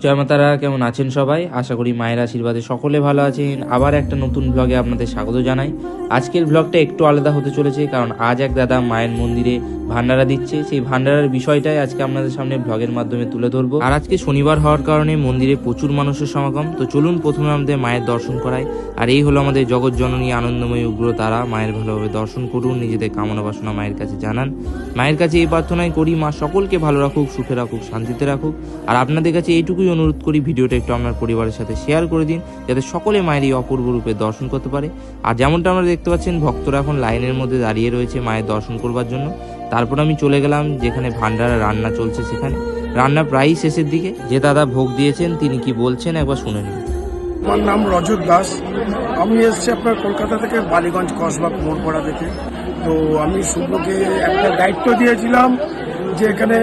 জয় মাতারা, কেমন আছেন সবাই? আশা করি মায়ের আশীর্বাদে সকলে ভালো আছেন। আবার একটা নতুন ব্লগে আপনাদের স্বাগত জানাই। আজকের ব্লগটা একটু আলাদা হতে চলেছে, কারণ আজ এক দাদা মায়ের মন্দিরে ভান্ডারা দিচ্ছে। সেই ভান্ডারার বিষয়টাই আজকে আপনাদের সামনে ব্লগের মাধ্যমে তুলে ধরবো। আর আজকে শনিবার হওয়ার কারণে মন্দিরে প্রচুর মানুষের সমাগম। তো চলুন প্রথমে আমাদের মায়ের দর্শন করাই। আর এই হলো আমাদের জগৎ জননী আনন্দময়ী উগ্র তারা। মায়ের ভালোভাবে দর্শন করুন, নিজেদের কামনা বাসনা মায়ের কাছে জানান। মায়ের কাছে এই প্রার্থনাই করি, মা সকলকে ভালো রাখুক, সুখে রাখুক, শান্তিতে রাখুক। আর আপনাদের কাছে এইটুকুই অনুরোধ করি, ভিডিওটা একটু আপনার পরিবারের সাথে শেয়ার করে দিন, যাতে সকলে মায়ের এই অপূর্ব রূপে দর্শন করতে পারে। আর যেমনটা আমরা দেখতে পাচ্ছেন, ভক্তরা এখন লাইনের মধ্যে দাঁড়িয়ে রয়েছে মায়ের দর্শন করবার জন্য। তারপর আমি চলে গেলাম যেখানে ভান্ডারা রান্না চলছে সেখানে। রান্না প্রায়ই শেষের দিকে। যে দাদা ভোগ দিয়েছেন তিনি কি বলছেন একবার শুনে নিন। আমার নাম রজত দাস। আমি এসেছি আপনার কলকাতা থেকে, বালিগঞ্জ কসবা মোড়পাড়া থেকে। তো আমি শুভ্রকে একটা দায়িত্ব দিয়েছিলাম যে এখানে